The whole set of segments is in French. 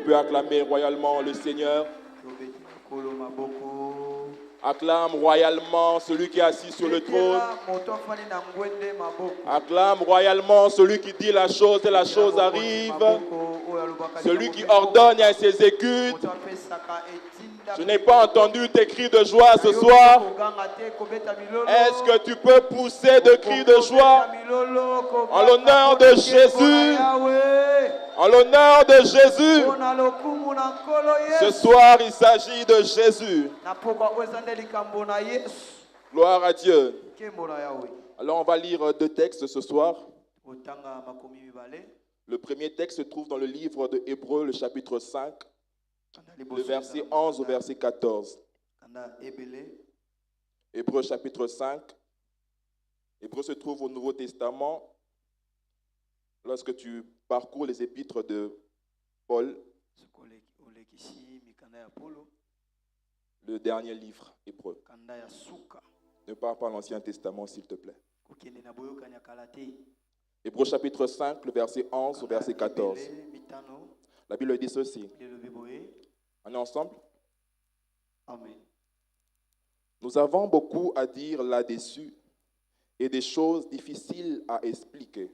peux acclamer royalement le Seigneur? Acclame royalement celui qui est assis sur le trône. Acclame royalement celui qui dit la chose et la chose arrive. Celui qui ordonne et s'exécute. Je n'ai pas entendu tes cris de joie ce soir. Est-ce que tu peux pousser de cris de joie en l'honneur de Jésus? En l'honneur de Jésus. Ce soir, il s'agit de Jésus. Gloire à Dieu. Alors, on va lire deux textes ce soir. Le premier texte se trouve dans le livre de Hébreux, le chapitre 5, le verset 11 au verset 14. Hébreux, chapitre 5. Hébreux se trouve au Nouveau Testament. Lorsque tu parcours les épîtres de Paul, le dernier livre, Hébreux. Ne parle pas l'Ancien Testament, s'il te plaît. Hébreux chapitre 5, le verset 11 au verset 14. La Bible dit ceci. On est ensemble? Amen. Nous avons beaucoup à dire là-dessus et des choses difficiles à expliquer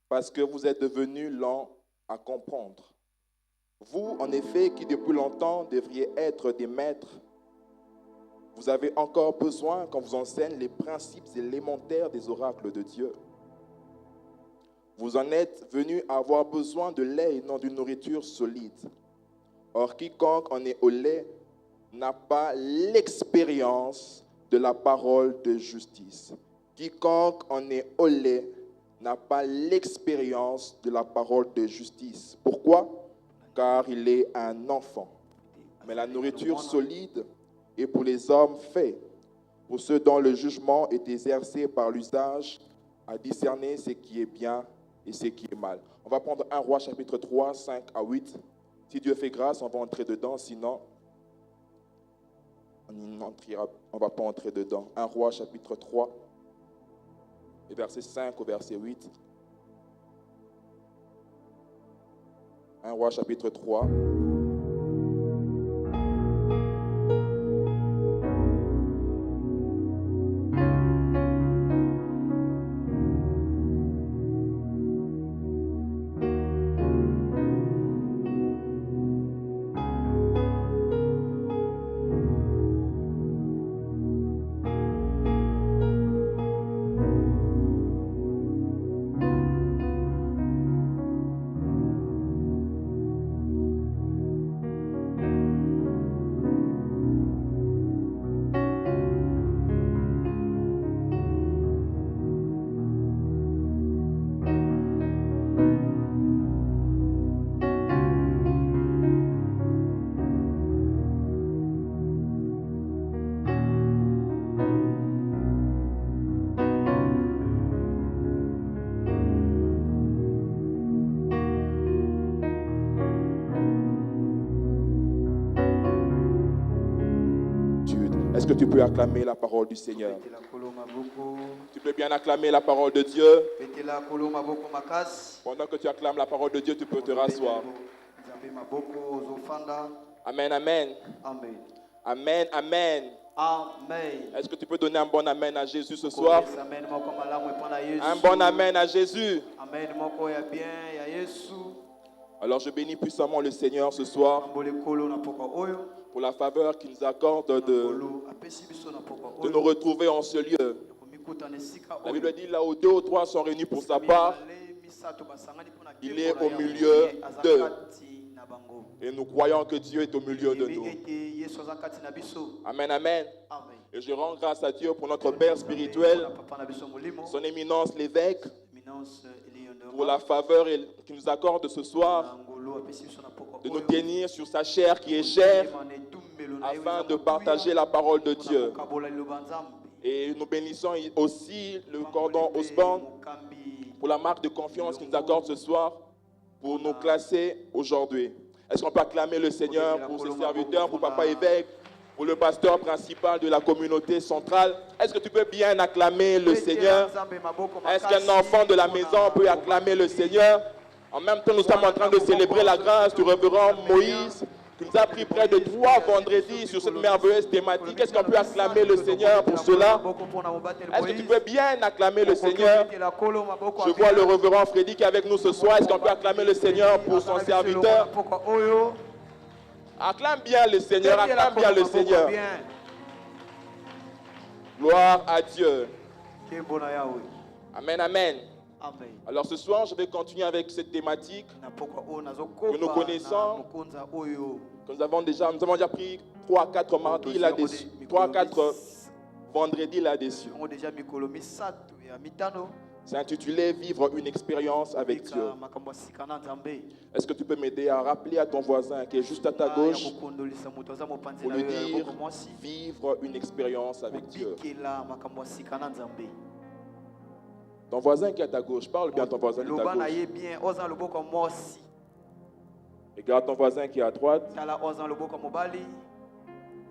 parce que vous êtes devenus lents à comprendre. Vous, en effet, qui depuis longtemps devriez être des maîtres, vous avez encore besoin qu'on vous enseigne les principes élémentaires des oracles de Dieu. Vous en êtes venus à avoir besoin de lait et non d'une nourriture solide. Or, quiconque en est au lait n'a pas l'expérience de la parole de justice. Quiconque en est au lait n'a pas l'expérience de la parole de justice. Pourquoi? Car il est un enfant. Mais la nourriture solide est pour les hommes faits, pour ceux dont le jugement est exercé par l'usage, à discerner ce qui est bien et ce qui est mal. On va prendre 1 Roi chapitre 3, 5 à 8. Si Dieu fait grâce, on va entrer dedans, sinon on ne va pas entrer dedans. 1 Roi chapitre 3, et verset 5 au verset 8. 1 Roi chapitre 3. Est-ce que tu peux acclamer la parole du Seigneur? Tu peux bien acclamer la parole de Dieu. Pendant que tu acclames la parole de Dieu, tu peux te rasseoir. Amen, amen. Amen. Amen, amen. Amen. Est-ce que tu peux donner un bon amen à Jésus ce soir? Un bon amen à Jésus. Alors je bénis puissamment le Seigneur ce soir pour la faveur qu'il nous accorde de nous retrouver en ce lieu. La Bible dit là où 2 ou 3 sont réunis pour sa part, il est au milieu d'eux. Et nous croyons que Dieu est au milieu de nous. Amen, amen. Et je rends grâce à Dieu pour notre Père spirituel, son éminence l'évêque, pour la faveur qu'il nous accorde ce soir, de nous tenir sur sa chair qui est chère, afin de partager la parole de Dieu. Et nous bénissons aussi le cordon Osborne pour la marque de confiance qu'il nous accorde ce soir, pour nous classer aujourd'hui. Est-ce qu'on peut acclamer le Seigneur pour ses serviteurs, pour Papa évêque, pour le pasteur principal de la communauté centrale? Est-ce que tu peux bien acclamer le Seigneur? Est-ce qu'un enfant de la maison peut acclamer le Seigneur? En même temps, nous sommes en train de célébrer la grâce du révérend Moïse, qui nous a pris près de 3 vendredis sur cette merveilleuse thématique. Est-ce qu'on peut acclamer le Seigneur pour cela? Est-ce que tu peux bien acclamer le Seigneur? Je vois le révérend Freddy qui est avec nous ce soir. Est-ce qu'on peut acclamer le Seigneur pour son serviteur? Acclame bien le Seigneur, acclame bien le Seigneur. Gloire à Dieu. Amen, amen. Alors ce soir, je vais continuer avec cette thématique que nous connaissons, que nous avons déjà pris 3-4 mardis là-dessus, 3-4 vendredis là-dessus. C'est intitulé « Vivre une expérience avec Dieu ». Est-ce que tu peux m'aider à rappeler à ton voisin qui est juste à ta gauche pour lui dire « Vivre une expérience avec Dieu ». Ton voisin qui est à ta gauche, parle bien à ton voisin qui est à ta gauche. Regarde ton voisin qui est à droite.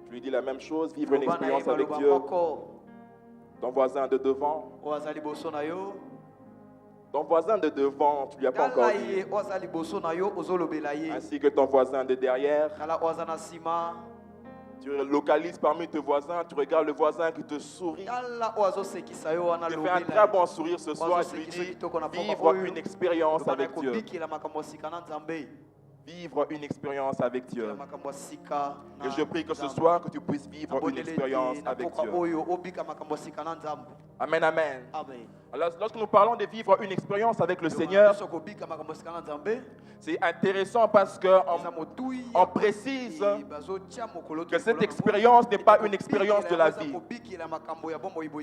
Tu lui dis la même chose, vivre une expérience avec Dieu. Ton voisin de devant. Ton voisin de devant, tu ne lui as pas encore dit. Ainsi que ton voisin de derrière. Tu localises parmi tes voisins, tu regardes le voisin qui te sourit. Il te fait un très bon sourire ce soir et tu lui dis vivre une expérience avec Dieu. Vivre une expérience avec Dieu. Et je prie que ce soir que tu puisses vivre une expérience avec Dieu. Amen, amen. Alors, lorsque nous parlons de vivre une expérience avec le Seigneur, c'est intéressant parce qu'on précise que cette expérience n'est pas une expérience de la vie.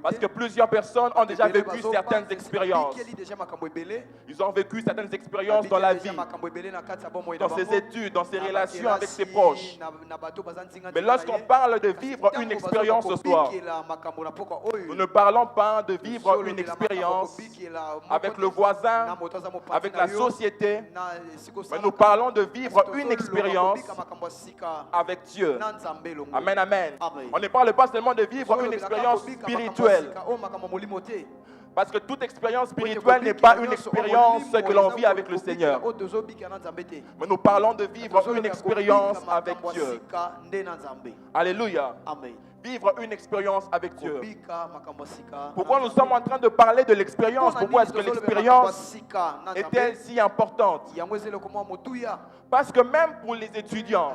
Parce que plusieurs personnes ont déjà vécu certaines expériences. Ils ont vécu certaines expériences dans la vie, dans ses études, dans ses relations avec ses proches. Mais lorsqu'on parle de vivre une expérience ce soir, nous ne parlons pas de vivre une expérience avec le voisin, avec la société, mais nous parlons de vivre une expérience avec Dieu. Amen, amen. On ne parle pas seulement de vivre une expérience spirituelle. Parce que toute expérience spirituelle n'est pas une expérience que l'on vit avec le Seigneur. Mais nous parlons de vivre une expérience avec Dieu. Alléluia. Vivre une expérience avec Dieu. Pourquoi nous sommes en train de parler de l'expérience? Pourquoi est-ce que l'expérience est-elle si importante? Parce que même pour les étudiants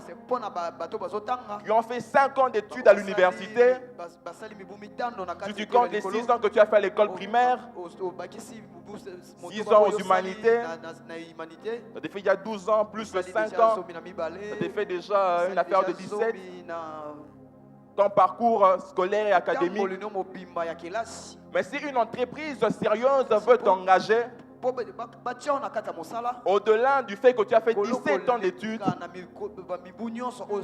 qui ont fait 5 ans d'études à l'université, si tu comptes les 6 ans que tu as fait à l'école primaire, 6 ans aux humanités, ça te fait il y a 12 ans plus de 5 ans, ça te fait déjà une affaire de 17. Ton parcours scolaire et académique. Mais si une entreprise sérieuse veut t'engager, au-delà du fait que tu as fait 17 ans d'études, ils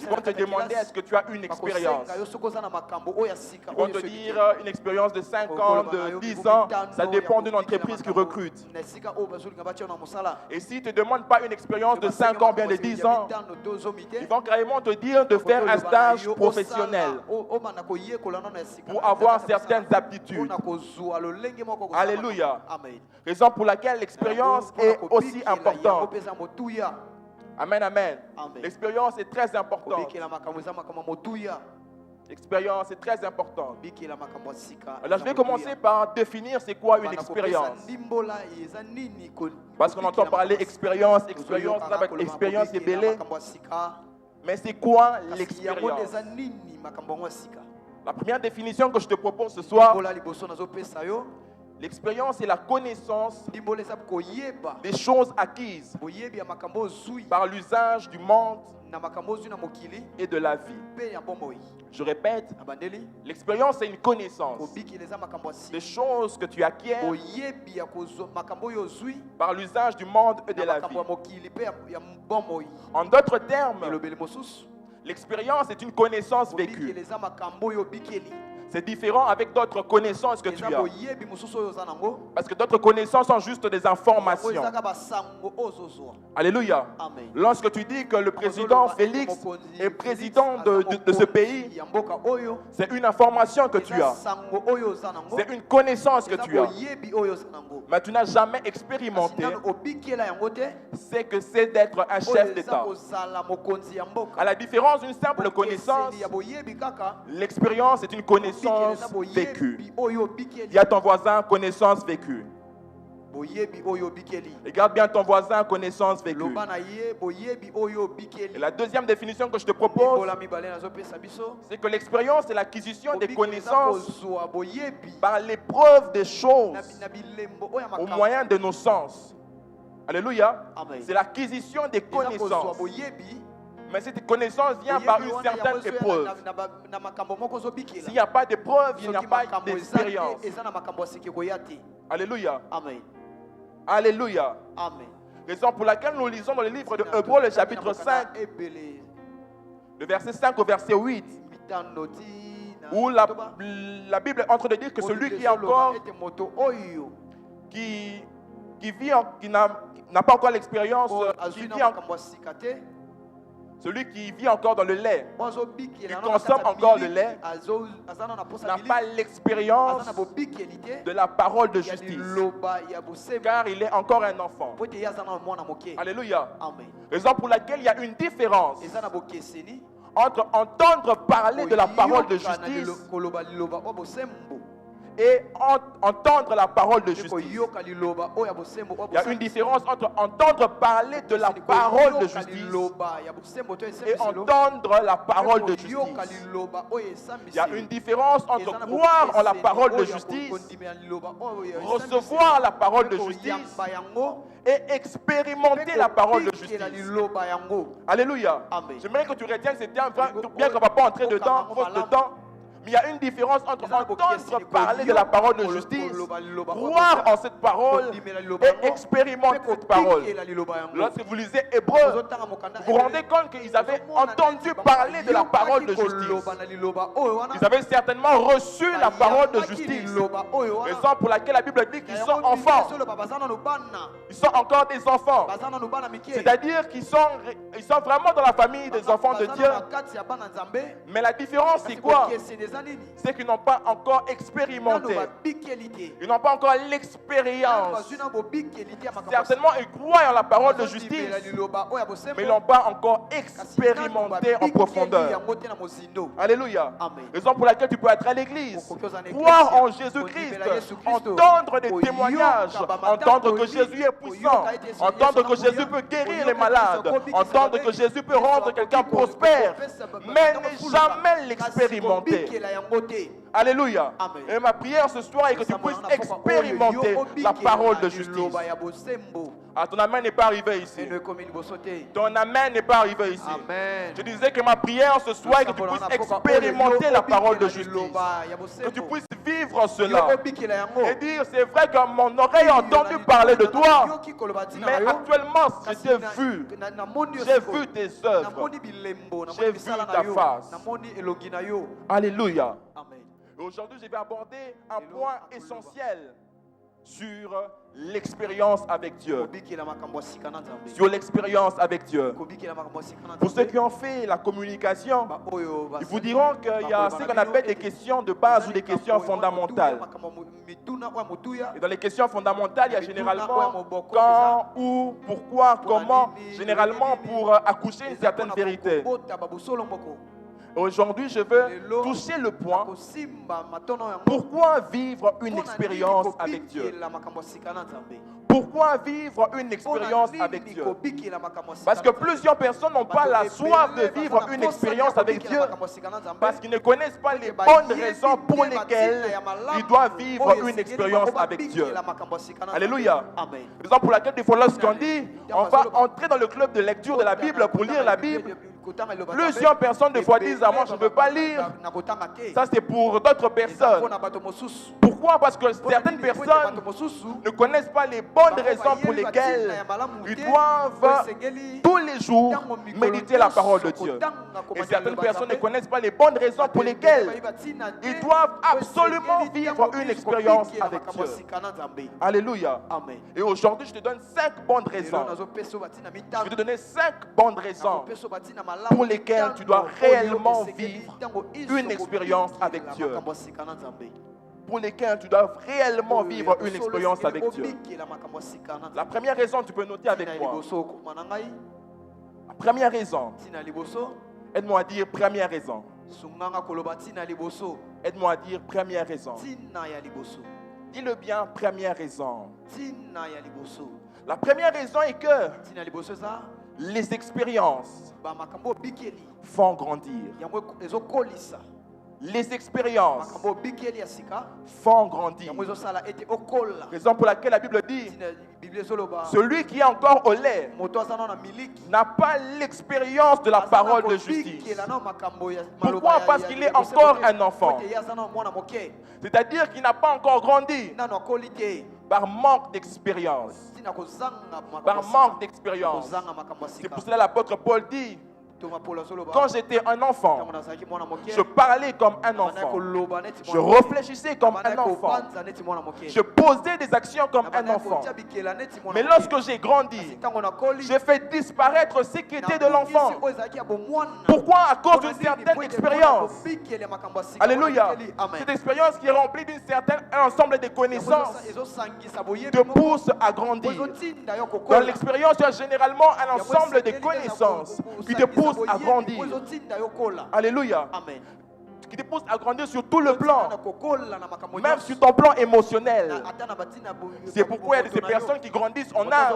vont te demander est-ce que tu as une expérience. Ils vont te dire une expérience de 5 ans, de 10 ans, ça dépend d'une entreprise qui recrute. Et s'ils ne te demandent pas une expérience de 5 ans, bien de 10 ans, ils vont carrément te dire de faire un stage professionnel pour avoir certaines aptitudes. Alléluia. Raison pour laquelle l'expérience est aussi importante. Amen, amen. L'expérience est très importante. L'expérience est très importante. Alors je vais commencer par définir c'est quoi une expérience. Parce qu'on entend parler expérience est belée. Mais c'est quoi l'expérience? La première définition que je te propose ce soir, l'expérience est la connaissance des choses acquises par l'usage du monde et de la vie. Je répète, l'expérience est une connaissance des choses que tu acquiers par l'usage du monde et de la vie. En d'autres termes, l'expérience est une connaissance vécue. C'est différent avec d'autres connaissances que tu eza as. boyebi mosusu oyo oza nango Parce que d'autres connaissances sont juste des yango informations. ezaka basango oyo ozozwa. Alléluia. Amen. Lorsque tu dis que le président Félix est président de ce pays, ya mboka oyo c'est une information que tu eza as. sango oyo oza nango. C'est une connaissance que Eza tu as. boyebi oyo oza nango. Mais tu n'as jamais Kasi expérimenté nanu obikela yango te. c'est que c'est d'être un Oyo chef eza d'État. kozala mokonzi ya mboka. À la différence d'une simple connaissance, Bokeseni ya boyebi kaka. l'expérience est une connaissance vécue. Boyebi oyo obikeli. Dis à ton voisin, connaissance vécue. Boyebi oyo obikeli. Regarde bien ton voisin, connaissance vécue. Loba na ye boyebi oyo obikeli. Et la deuxième définition que je te propose, Mibola mibale nazopesa biso. c'est que l'expérience c'est l'acquisition des Obikeli eza connaissances kozwa boyebi. par l'épreuve des choses Na bilembo oyo ya au makambo. moyen de nos sens. Alléluia. Amen. C'est l'acquisition des Eza kozwa connaissances. boyebi. Mais cette connaissance vient par Boyebi une wana certaine yango ezo épreuve. na makambo moko ozobikela. S'il n'y a pas d'épreuve, il n'y a Soki pas makambo eza te, d'expérience. eza na makambo asiki koya te. Alléluia. Amen. Alléluia. Amen. Raison pour laquelle nous lisons dans le livre de Hébreux, le chapitre 5, Ebele le verset 5 au verset 8, mitano ti na où toba. la Bible est en train de dire que celui qui est encore, ete moto oyo qui n'a pas encore l'expérience, qui azwi na vit en- makambo asika te. celui qui vit encore dans le lait, Il consomme encore le lait, n'a pas l'expérience l'expérience de la parole de justice, car il est encore un enfant. Alléluia. Amen. Raison pour laquelle il y a une différence Eza na bokeseni, entre entendre parler de la parole de koyoka na justice koloba liloba oyo bosembo, et entendre la parole de pe justice. koyoka liloba oyo ya bosembo oyo Il y a bosembo. une différence entre entendre parler de la Koyoka parole de justice liloba ya bosembo to et esembiselo, entendre la pe parole de koyoka justice. liloba oyo Il y a esambiselo. une différence Eza entre na croire en la bokeseni parole de oyo ya justice, kokondimela liloba oyo ya recevoir la parole de pe justice koyamba yango, et expérimenter la parole de kopikela justice. liloba yango. Alléluia. Amen. J'aimerais que tu retiennes ces termes, bien qu'on ne va pas entrer dedans, faute de temps. Mais il y a une différence entre entendre parler de la parole de justice, croire en cette parole et expérimenter cette parole. Lorsque vous lisez Hébreux, vous vous rendez compte qu'ils avaient entendu parler de la parole de justice. Ils avaient certainement reçu la parole de justice. Raison pour laquelle la Bible dit qu'ils sont enfants. Ils sont encore des enfants. C'est-à-dire qu'ils sont vraiment dans la famille des enfants de Dieu. Mais la différence, c'est quoi? C'est qu'ils n'ont pas encore expérimenté. Ils n'ont pas encore l'expérience. Certainement, ils croient en la parole de justice, mais ils n'ont pas encore expérimenté en profondeur. Alléluia. Raison pour laquelle tu peux être à l'église, croire en Jésus-Christ, entendre des témoignages, entendre que Jésus est puissant, entendre que Jésus peut guérir les malades, entendre que Jésus peut rendre quelqu'un prospère, mais ne jamais l'expérimenter. Alléluia. Amen. Et ma prière ce soir est que tu puisses expérimenter la parole de justice. Ah, ton amen n'est pas arrivé ici. Ton amen n'est pas arrivé ici. Amen. Je disais que ma prière ce soir est que tu puisses expérimenter la parole de justice. Que tu puisses vivre cela. Et dire, c'est vrai que mon oreille a entendu parler de toi, mais actuellement, je t'ai vu. J'ai vu tes œuvres. J'ai vu ta face. Alléluia. Amen. Et aujourd'hui, je vais aborder un point essentiel sur l'expérience avec Dieu. Sur l'expérience avec Dieu. Pour ceux qui ont fait la communication, ils vous diront qu'il y a ce qu'on appelle des questions de base ou des questions fondamentales. Et dans les questions fondamentales, il y a généralement quand, où, pourquoi, comment, généralement pour accoucher une certaine vérité. Aujourd'hui, je veux toucher le point. Pourquoi vivre une expérience avec Dieu? Pourquoi vivre une expérience avec Dieu? Parce que plusieurs personnes n'ont pas la soif de vivre une expérience avec Dieu parce qu'ils ne connaissent pas les bonnes raisons pour lesquelles ils doivent vivre une expérience avec Dieu. Alléluia. Raison pour laquelle des fois lorsqu'on dit on va entrer dans le club de lecture de la Bible pour lire la Bible, Plusieurs personnes des fois disent à moi, je ne veux pas lire. Ça, c'est pour d'autres personnes. Pourquoi? Parce que certaines personnes ne connaissent pas les bonnes raisons pour lesquelles ils doivent tous les jours méditer la parole de Dieu. Et certaines personnes ne connaissent pas les bonnes raisons pour lesquelles ils doivent absolument vivre une expérience avec Dieu. Alléluia. Et aujourd'hui, je te donne 5 bonnes raisons. Je vais te donner 5 bonnes raisons pour lesquelles tu dois réellement vivre une expérience avec Dieu. Pour lesquelles tu dois réellement vivre une expérience avec Dieu. La première raison, tu peux noter avec moi. La première raison. Aide-moi à dire première raison. Aide-moi à dire première raison. Dis-le bien, première raison. La première raison est que les expériences font grandir. Les expériences font grandir. Raison pour laquelle la Bible dit, celui qui est encore au lait n'a pas l'expérience de la parole de justice. Pourquoi? Parce qu'il est encore un enfant. C'est-à-dire qu'il n'a pas encore grandi par manque d'expérience. Par manque d'expérience. C'est pour cela que l'apôtre Paul dit, quand j'étais un enfant, je parlais comme un enfant. Je réfléchissais comme un enfant. Je posais des actions comme un enfant. Mais lorsque j'ai grandi, j'ai fait disparaître ce qui était de l'enfant. Pourquoi? À cause d'une certaine expérience. Alléluia. Cette expérience qui est remplie d'un certain ensemble de connaissances te pousse à grandir. Dans l'expérience, tu as généralement un ensemble de connaissances qui te poussent à grandir. Alléluia. Amen. Qui te pousse à grandir sur tout le plan, même sur ton plan émotionnel. C'est pourquoi il y a de ces personnes qui grandissent en âge,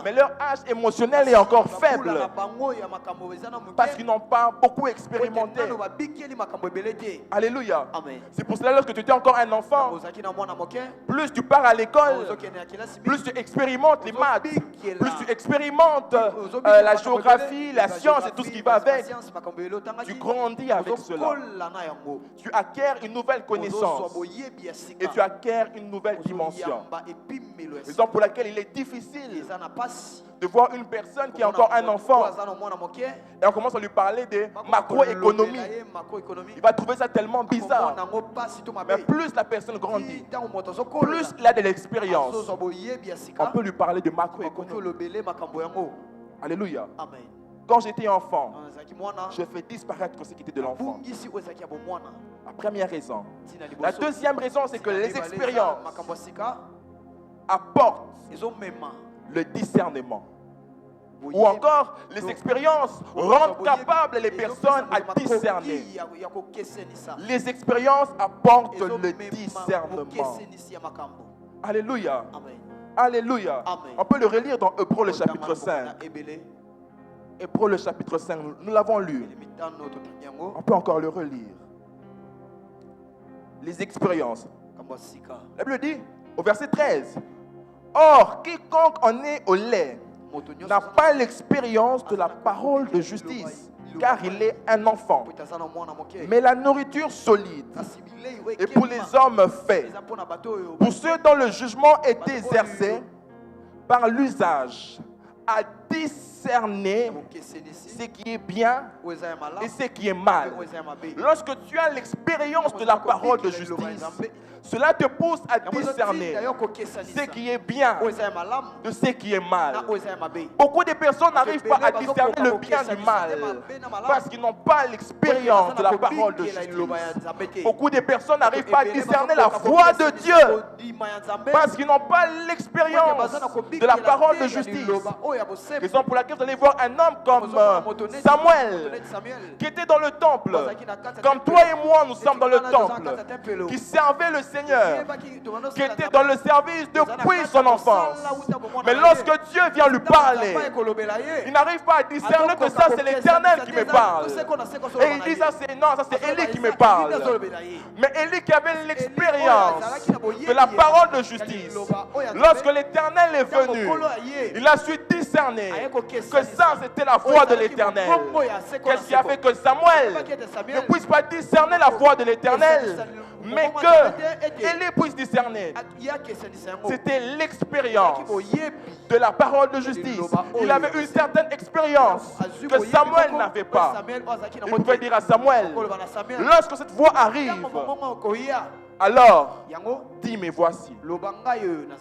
mais leur âge émotionnel est encore faible, parce qu'ils n'ont pas beaucoup expérimenté. Alléluia. C'est pour cela que lorsque tu étais encore un enfant, plus tu pars à l'école, plus tu expérimentes les maths, plus tu expérimentes la géographie, la science et tout ce qui va avec, tu grandis avec cela. Tu acquiers une nouvelle connaissance et tu acquiers une nouvelle dimension. Raison pour laquelle il est difficile de voir une personne qui est encore un enfant et on commence à lui parler de macroéconomie. Il va trouver ça tellement bizarre. Mais plus la personne grandit, plus il a de l'expérience, on peut lui parler de macroéconomie. Alléluia. Quand j'étais enfant, je fais disparaître ce qui était de l'enfant. La première raison. La deuxième raison, c'est que les expériences apportent le discernement. Ou encore, les expériences rendent capables les personnes à discerner. Les expériences apportent le discernement. Alléluia. Alléluia. On peut le relire dans Hébreux le chapitre 5. Hébreux le chapitre 5, nous l'avons lu. On peut encore le relire. Les expériences. La Bible dit au verset 13, or, quiconque en est au lait n'a pas l'expérience de la parole de justice, car il est un enfant. Mais la nourriture solide est pour les hommes faits, pour ceux dont le jugement est exercé par l'usage, à discerner ce qui est bien et ce qui est mal. Lorsque tu as l'expérience de la parole de justice, cela te pousse à discerner ce qui est bien de ce qui est mal. Beaucoup de personnes n'arrivent pas à discerner le bien du mal parce qu'ils n'ont pas l'expérience de la parole de justice. Beaucoup de personnes n'arrivent pas à discerner la voix de Dieu parce qu'ils n'ont pas l'expérience de la parole de justice. Raison pour laquelle vous allez voir un homme comme Samuel qui était dans le temple, comme toi et moi nous sommes dans le temple, qui servait le Seigneur, qui était dans le service depuis son enfance. Mais lorsque Dieu vient lui parler, il n'arrive pas à discerner que ça c'est l'Éternel qui me parle. Et il dit ça c'est non, ça c'est Élie qui me parle. Mais Élie qui avait l'expérience de la parole de justice, lorsque l'Éternel est venu, il a su discerner que ça, c'était la voix de l'Éternel. Qu'est-ce qui a fait que Samuel ne puisse pas discerner la voix de l'Éternel, mais que Élie puisse discerner? C'était l'expérience de la parole de justice. Il avait une certaine expérience que Samuel n'avait pas. Il pouvait dire à Samuel, lorsque cette voix arrive, alors, dis, mais voici.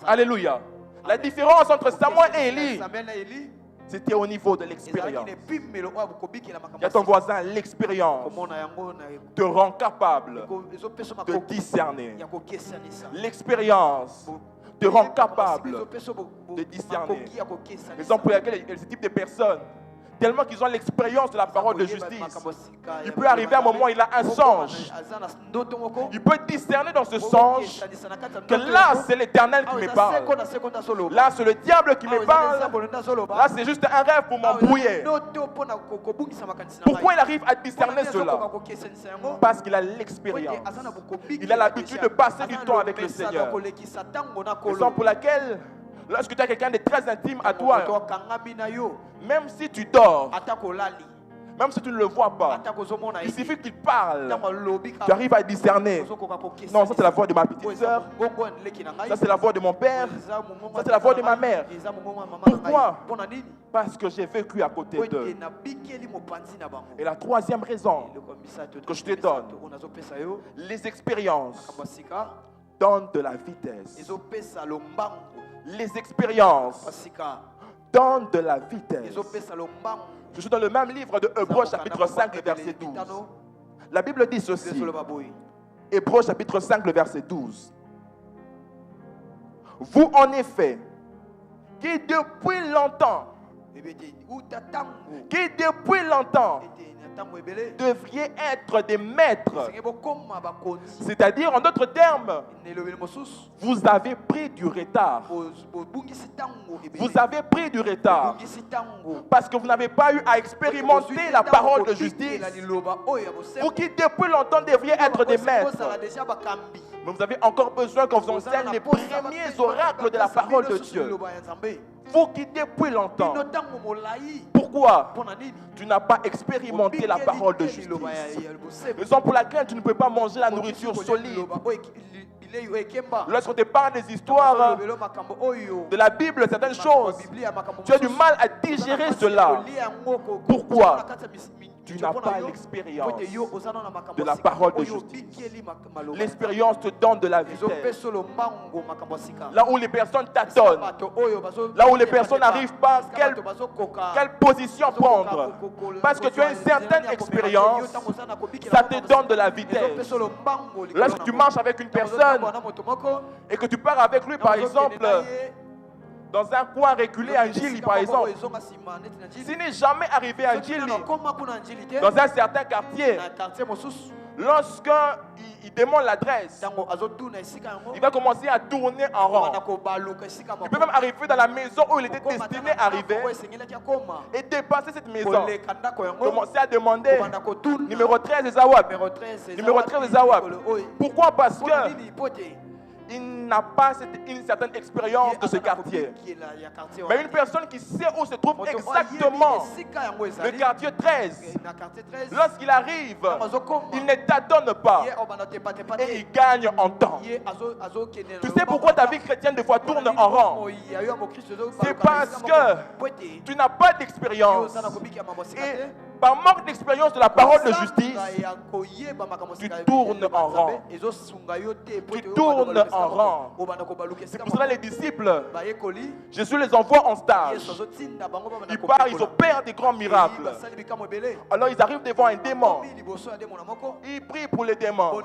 Alléluia. La différence entre Samuel et Élie, c'était au niveau de l'expérience. Il y a ton voisin, l'expérience te rend capable de discerner. L'expérience te rend capable de discerner. Raison pour laquelle ce type de personnes, tellement qu'ils ont l'expérience de la parole de justice, il peut arriver un moment où il a un songe. Il peut discerner dans ce songe que là, c'est l'Éternel qui me parle. Là, c'est le diable qui me parle. Là, c'est juste un rêve pour m'embrouiller. Pourquoi il arrive à discerner cela? Parce qu'il a l'expérience. Il a l'habitude de passer du temps avec le Seigneur. Raison pour laquelle, lorsque tu as quelqu'un de très intime à toi, même si tu dors, même si tu ne le vois pas, il suffit qu'il parle, tu arrives à discerner. Non, ça c'est la voix de ma petite soeur, ça c'est la voix de mon père, ça c'est la voix de ma mère. Pourquoi? Parce que j'ai vécu à côté d'eux. Et la troisième raison que je te donne, les expériences donnent de la vitesse. Les expériences donnent de la vitesse. Je suis dans le même livre de Hébreux chapitre 5, le verset 12. La Bible dit ceci. Hébreux chapitre 5, le verset 12. Vous en effet, qui depuis longtemps devriez être des maîtres. C'est-à-dire, en d'autres termes, vous avez pris du retard. Vous avez pris du retard parce que vous n'avez pas eu à expérimenter la parole de justice. Vous qui depuis longtemps devriez être des maîtres, mais vous avez encore besoin qu'on vous enseigne les premiers oracles de la parole de Dieu. Vous qui depuis longtemps, pourquoi tu n'as pas expérimenté la parole de justice? Raison pour laquelle tu ne peux pas manger la nourriture solide. Lorsqu'on te parle des histoires de la Bible, certaines choses, tu as du mal à digérer cela. Pourquoi? Tu n'as pas l'expérience de la parole de justice. L'expérience te donne de la vitesse. Là où les personnes tâtonnent, là où les personnes n'arrivent pas, quelle position prendre? Parce que tu as une certaine expérience, ça te donne de la vitesse. Lorsque tu marches avec une personne et que tu pars avec lui, par exemple, dans un coin reculé à Njili, par exemple, s'il n'est jamais arrivé à Njili, dans un certain quartier, lorsqu'il demande l'adresse, il va commencer à tourner en rond. Il peut même arriver dans la maison où il était destiné à arriver et dépasser cette maison. Commencer à demander numéro 13 des Zawab. Numéro 13 des Zawab. Pourquoi? Parce que il n'a pas une certaine expérience de ce quartier. Mais une personne qui sait où se trouve exactement le quartier 13, lorsqu'il arrive, il ne tâtonne pas et il gagne en temps. Tu sais pourquoi ta vie chrétienne des fois tourne en rond? C'est parce que tu n'as pas d'expérience. Et par manque d'expérience de la parole de justice, tu tournes en rond. Tu tournes en rond. C'est pour cela les disciples, Jésus les envoie en stage. Ils partent, ils opèrent des grands miracles. Alors ils arrivent devant un démon. Ils prient pour les démons.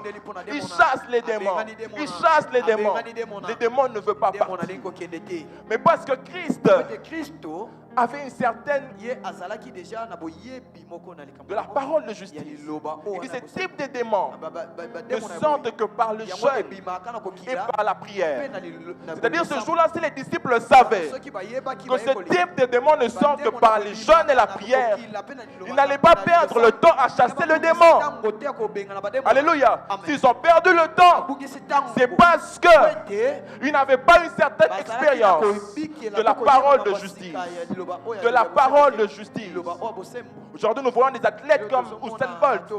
Ils chassent les démons. Ils chassent les démons. Les démons ne veulent pas partir. Mais parce que Christ avait une certaine de la parole de justice. Il dit ce type de démons ne sortent que par le jeûne et par la prière. C'est-à-dire ce jour-là, si les disciples savaient que ce type de démons ne sortent que par le jeûne et la prière, ils n'allaient pas perdre le temps à chasser le démon. Alléluia. S'ils ont perdu le temps, c'est parce qu'ils n'avaient pas une certaine expérience de la parole de justice. de la parole de justice. Aujourd'hui, nous voyons des athlètes comme Usain Bolt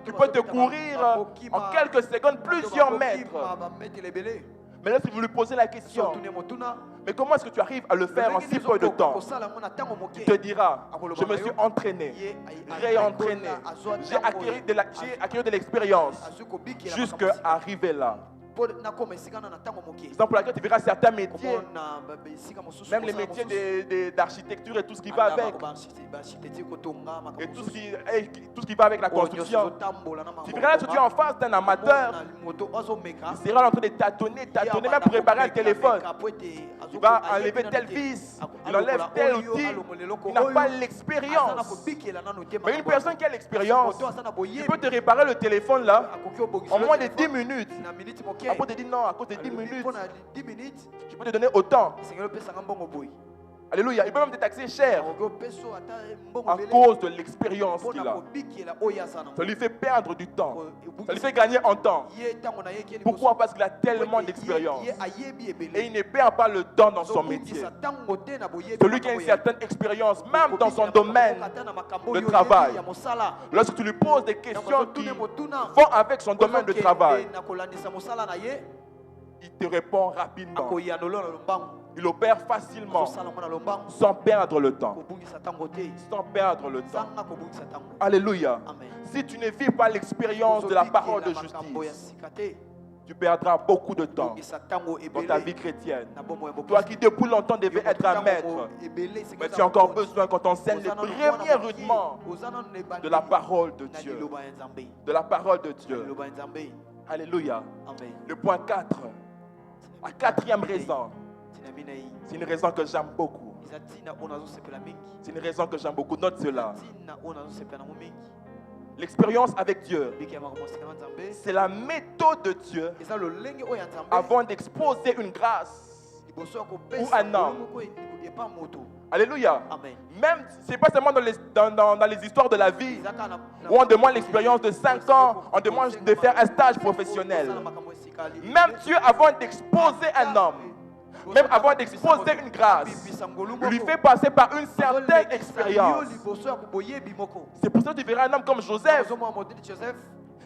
qui peuvent te courir en quelques secondes plusieurs mètres. Mais là, si vous lui posez la question, mais comment est-ce que tu arrives à le faire en si peu de temps? Il te dira, je me suis entraîné, réentraîné, j'ai acquis de l'expérience jusqu'à arriver là. C'est pour laquelle tu verras certains métiers, même les métiers d'architecture et tout ce qui va avec, et tout ce qui va avec la construction. Tu verras que tu es en face d'un amateur, il sera en train de tâtonner, même préparer un téléphone. Il va enlever tel vis, il enlève tel outil, il n'a pas l'expérience. Mais une personne qui a l'expérience, il peut te réparer le téléphone là en moins de 10 minutes. Après, te dire non, à cause de 10 minutes, je peux te donner autant. Alléluia. Il peut même te taxer cher à cause de l'expérience qu'il a. Ça lui fait perdre du temps. Ça lui fait gagner en temps. Pourquoi? Parce qu'il a tellement d'expérience. Et il ne perd pas le temps dans son métier. Celui qui a une certaine expérience, même dans son domaine de travail, lorsque tu lui poses des questions qui vont avec son domaine de travail, il te répond rapidement. Il opère facilement, sans perdre le temps. Sans perdre le temps. Alléluia. Si tu ne vis pas l'expérience de la parole de justice, tu perdras beaucoup de temps dans ta vie chrétienne. Toi qui depuis longtemps devais être un maître, mais tu as encore besoin qu'on t'enseigne les premiers rudiments de la parole de Dieu. De la parole de Dieu. Alléluia. Le point 4. La quatrième raison. C'est une raison que j'aime beaucoup. C'est une raison que j'aime beaucoup. Note cela. L'expérience avec Dieu, c'est la méthode de Dieu avant d'exposer une grâce ou un homme. Alléluia. Même, c'est pas seulement dans les histoires de la vie où on demande l'expérience de 5 ans, on demande de faire un stage professionnel. Même Dieu, avant d'exposer un homme, même avant d'exposer une grâce, lui fait passer par une certaine expérience. C'est pour ça que tu verras un homme comme Joseph,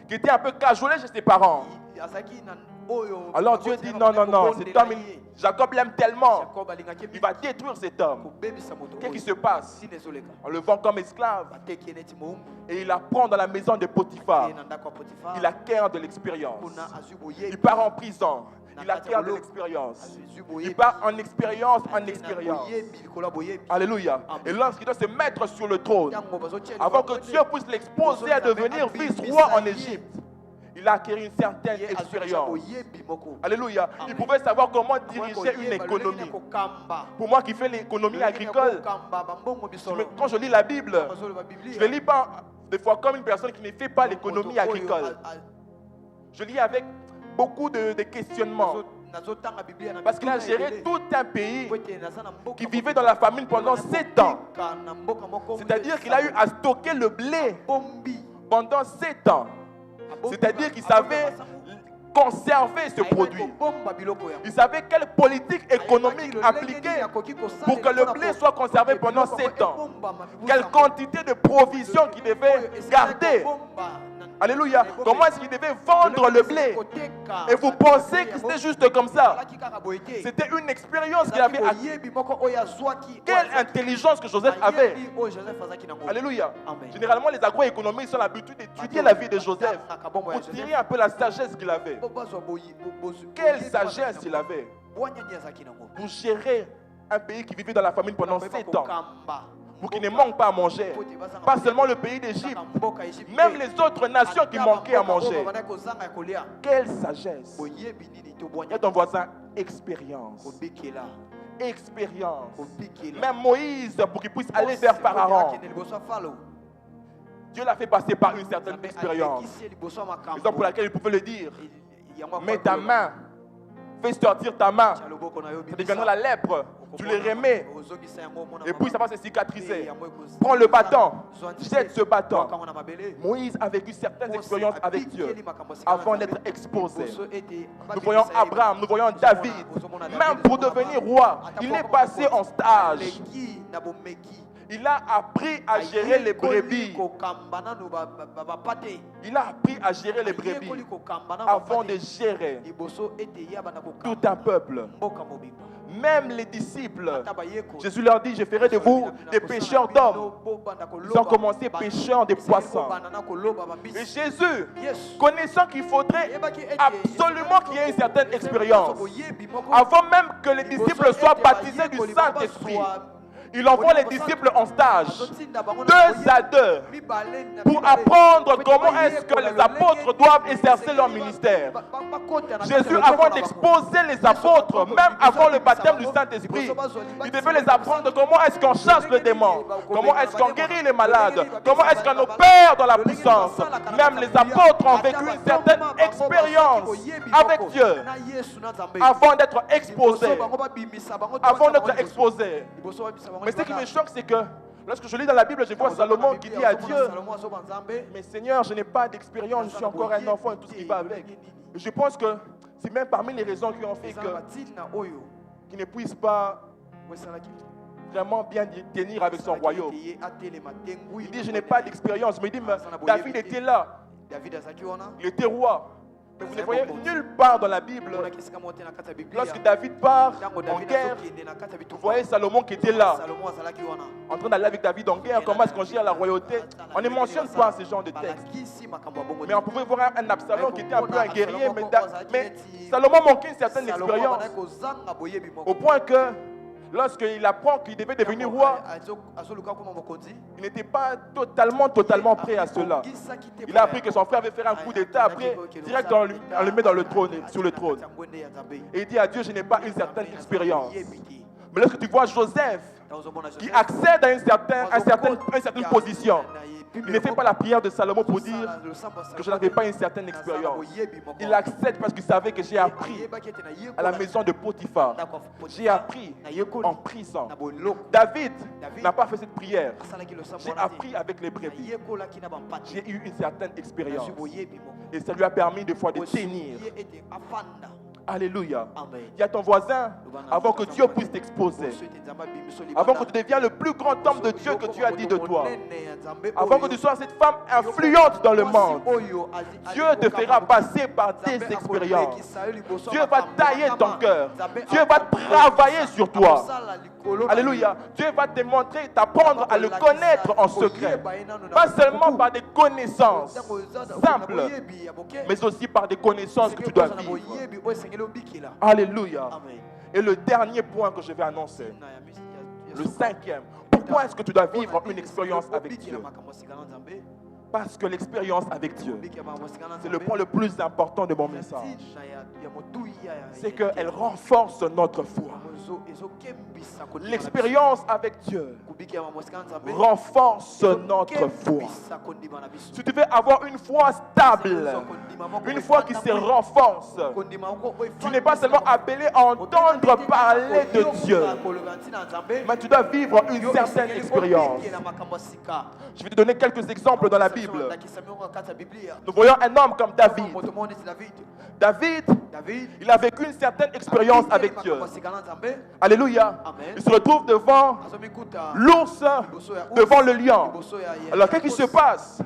qui était un peu cajolé chez ses parents. Alors Dieu dit non, cet homme, Jacob l'aime tellement, il va détruire cet homme. Qu'est-ce qui se passe? On le vend comme esclave et il la prend dans la maison de Potiphar. Il acquiert de l'expérience. Il part en prison. Il acquiert de l'expérience. Il part en expérience. Alléluia. Et lorsqu'il doit se mettre sur le trône, avant que Dieu puisse l'exposer à devenir vice-roi en Égypte, il a acquis une certaine expérience. Alléluia. Il pouvait savoir comment diriger une économie. Pour moi qui fais l'économie agricole, quand je lis la Bible, je ne lis pas des fois comme une personne qui ne fait pas l'économie agricole. Je lis avec beaucoup de questionnements. Parce qu'il a géré tout un pays qui vivait dans la famine pendant 7 ans. C'est-à-dire qu'il a eu à stocker le blé pendant 7 ans. C'est-à-dire qu'il savait conserver ce produit. Il savait quelle politique économique appliquer pour que le blé soit conservé pendant 7 ans. Quelle quantité de provisions qu'il devait garder. Alléluia. Comment est-ce qu'il devait vendre le blé? Et vous pensez que c'était juste comme ça? C'était une expérience qu'il avait acquis. Quelle intelligence que Joseph avait. Alléluia. Généralement, les agroéconomistes ont l'habitude d'étudier la vie de Joseph pour tirer un peu la sagesse qu'il avait. Quelle sagesse il avait pour gérer un pays qui vivait dans la famine pendant 7 ans. Pour qu'il ne manque pas à manger. Pas seulement le pays d'Égypte, même les autres nations qui manquaient à manger. Quelle sagesse. Il y a ton voisin, expérience. Expérience. Même Moïse, pour qu'il puisse aller vers Pharaon, Dieu l'a fait passer par une certaine expérience. Raison pour laquelle il pouvait le dire. Mets ta main fais sortir ta main. tia loboko na yo Ça deviendra la lèpre. Tu les remets. ozongisa yango omona Et puis ça va se mabe. cicatriser. yango ekozala. Prends le bâton. Zwa nzete. Jette ce bâton. Tokango na mabele. Moïse a vécu certaines Mose expériences avec Dieu abikeli makambo ya sika na avant Nzambe. d'être exposé. Liboso ete Nous voyons babikisa ye. Abraham, nous voyons Ozomona- David. ozomona David, Même pour ozomona devenir Abraham. roi, Ata il mpo est koma passé en mokonzi. stage. Aleki na bomeki. Il a appris à gérer les brebis. kokamba nano bapate. Il a appris à gérer les brebis Ayekoli kokamba na avant bapate. de gérer Liboso ete yaba na kokamba. tout un peuple. Mboka mobimba. Même les disciples, Ata bayeko. Jésus leur dit, je ferai de vous des pêcheurs d'hommes. Ils ont commencé pêcheurs des poissons. Et Jésus, connaissant qu'il faudrait absolument qu'il y ait une certaine expérience, avant même que les disciples soient baptisés du Saint-Esprit, il envoie les disciples en stage, 2 à 2, pour apprendre comment est-ce que les apôtres doivent exercer leur ministère. Jésus, avant d'exposer les apôtres, même avant le baptême du Saint-Esprit, il devait les apprendre comment est-ce qu'on chasse le démon, comment est-ce qu'on guérit les malades, comment est-ce qu'on opère dans la puissance. Même les apôtres ont vécu une certaine expérience avec Dieu avant d'être exposés. Avant d'être exposés. Mais ce qui me choque, c'est que lorsque je lis dans la Bible, je vois Salomon qui dit à Dieu, mais Seigneur, je n'ai pas d'expérience, je suis encore un enfant et tout ce qui va avec. Et je pense que c'est même parmi les raisons qui ont fait qu'il ne puisse pas vraiment bien tenir avec son royaume. Il dit, je n'ai pas d'expérience. Mais il dit, mais David était là, il était roi. Mais vous ne voyez nulle part dans la Bible, lorsque David part en guerre, vous voyez Salomon qui était là, en train d'aller avec David en guerre, comment est-ce qu'on gère la royauté. On ne mentionne pas ce genre de texte. Mais on pouvait voir un Absalom qui était un peu un guerrier, mais Salomon manquait une certaine expérience, au point que lorsqu'il apprend qu'il devait devenir roi, il n'était pas totalement prêt à cela. Il a appris que son frère avait fait un coup d'état, après, direct on le met dans le trône, sur le trône. Et il dit à Dieu, je n'ai pas une certaine expérience. Mais lorsque tu vois Joseph, qui accède à une certaine position, il ne fait pas la prière de Salomon pour dire que je n'avais pas une certaine expérience. Il accepte parce qu'il savait que j'ai appris à la maison de Potiphar. J'ai appris en prison. David n'a pas fait cette prière. J'ai appris avec les brebis. J'ai eu une certaine expérience. Et ça lui a permis des fois de tenir. Alléluia. Il y a ton voisin, avant que Dieu puisse t'exposer, avant que tu deviennes le plus grand homme de Dieu que Dieu a dit de toi, avant que tu sois cette femme influente dans le monde, Dieu te fera passer par des expériences. Dieu va tailler ton cœur. Dieu va travailler sur toi. Alléluia. Dieu va te montrer, t'apprendre à le connaître en secret. Pas seulement par des connaissances simples, mais aussi par des connaissances que tu dois vivre. Alléluia. Et le dernier point que je vais annoncer, le 5e, pourquoi est-ce que tu dois vivre une expérience avec Dieu? Parce que l'expérience avec Dieu, c'est le point le plus important de mon message. C'est qu'elle renforce notre foi. L'expérience avec Dieu renforce notre foi. Si tu veux avoir une foi stable, une foi qui se renforce, tu n'es pas seulement appelé à entendre parler de Dieu, mais tu dois vivre une certaine expérience. Je vais te donner quelques exemples dans la Bible. Nous voyons un homme comme David. David, il a vécu une certaine expérience avec Dieu. Alléluia. Il se retrouve devant l'ours, devant le lion. Alors qu'est-ce qui se passe?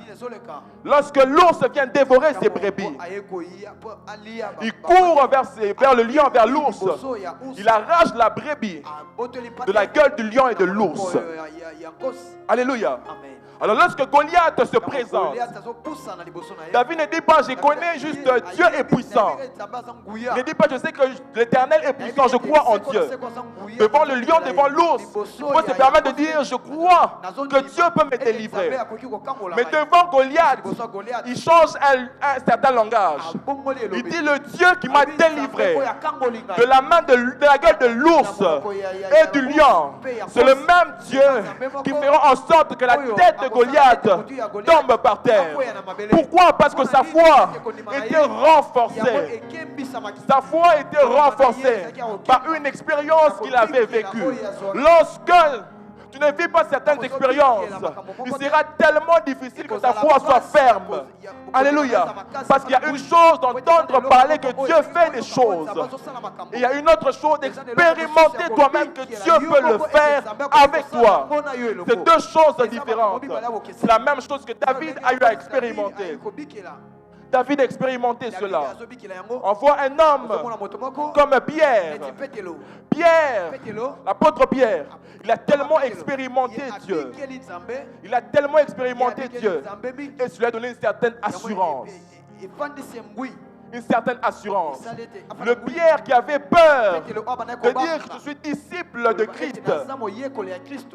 Lorsque l'ours vient dévorer ses brebis, il court vers le lion, vers l'ours. Il arrache la brebis de la gueule du lion et de l'ours. Alléluia. Alors lorsque Goliath se présente, David ne dit pas je connais juste Dieu est puissant. Il ne dit pas je sais que l'Éternel est puissant, je crois en Dieu. Devant le lion, devant l'ours, il faut se permettre de dire je crois que Dieu peut me délivrer. Mais devant Goliath, il change un certain langage. Il dit le Dieu qui m'a délivré de la main de la gueule de l'ours et du lion, c'est le même Dieu qui fera en sorte que la tête de Goliath tombe par terre. Pourquoi? Parce que sa foi était renforcée. Sa foi était renforcée par une expérience qu'il avait vécue. Lorsque tu ne vis pas certaines expériences, il sera tellement difficile que ta foi soit ferme. Alléluia. Parce qu'il y a une chose d'entendre parler que Dieu fait des choses. Et il y a une autre chose d'expérimenter toi-même que Dieu peut le faire avec toi. C'est deux choses différentes. C'est la même chose que David a eu à expérimenter. David a expérimenté cela. On voit un homme comme Pierre. Pierre, l'apôtre Pierre, il a tellement expérimenté Dieu. Il a tellement expérimenté Dieu. Et cela lui a donné une certaine assurance. Une certaine assurance. Le Pierre qui avait peur de dire que je suis disciple de Christ.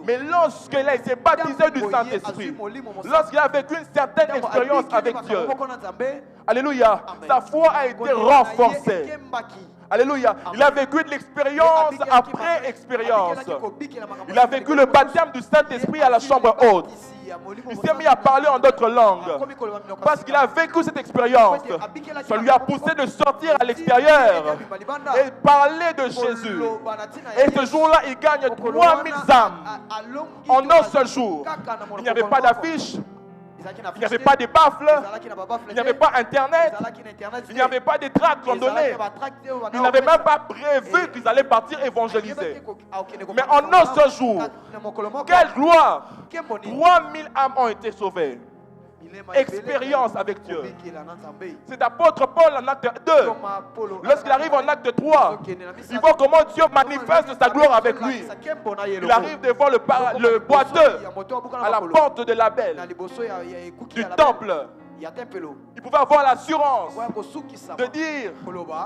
Mais lorsqu'il a été baptisé du Saint-Esprit, lorsqu'il a vécu une certaine expérience avec Dieu, alléluia, sa foi a été renforcée. Alléluia. Il a vécu de l'expérience après expérience. Il a vécu le baptême du Saint-Esprit à la chambre haute. Il s'est mis à parler en d'autres langues. Parce qu'il a vécu cette expérience. Ça lui a poussé de sortir à l'extérieur et parler de Jésus. Et ce jour-là, il gagne 3000 âmes en un seul jour. Il n'y avait pas d'affiche. Il n'y avait pas de baffles, il n'y avait pas Internet, il n'y avait pas de tracts qu'on donnait. Ils n'avaient même pas prévu qu'ils allaient partir évangéliser. Mais en un seul jour, quelle gloire! 3000 âmes ont été sauvées. Expérience avec Dieu. C'est l'apôtre Paul en acte 2. Lorsqu'il arrive en acte 3, il voit comment Dieu manifeste sa gloire avec lui. Il arrive devant le boiteux à la porte de l'Abel, du temple. Il pouvait avoir l'assurance de dire,